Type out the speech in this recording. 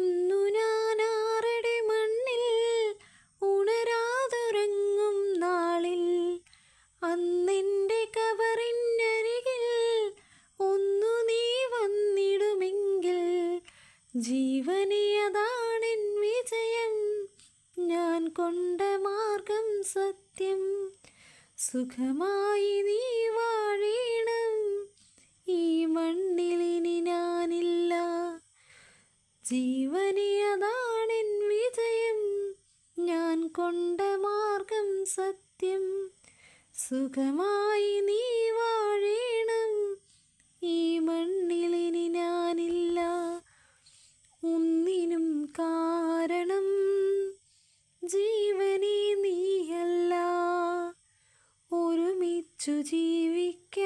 അന്നു ഞാൻ ആറടി മണ്ണിൽ ഉണരാതുറങ്ങും നാളിൽ അന്നെൻ്റെ കബറിനരികിൽ ഒന്നു നീ വന്നിടുമെങ്കിൽ ജീവനെ അതാണെൻ വിജയം, ഞാൻ കൊണ്ട മാർഗം സത്യം. സുഖമായി നീ വാഴേണം, ഈ മണ്ണിലിനി ഞാനില്ല. ജീവനെ അതാണെൻ വിജയം, ഞാൻ കൊണ്ട മാർഗം സത്യം. സുഖമായി നീ വാഴേണം, ഈ മണ്ണിലിനി ഞാനില്ല. ഒന്നിനും കാരണം ജീവനെ നീയല്ല, ഒരുമിച്ചു ജീവിക്കാൻ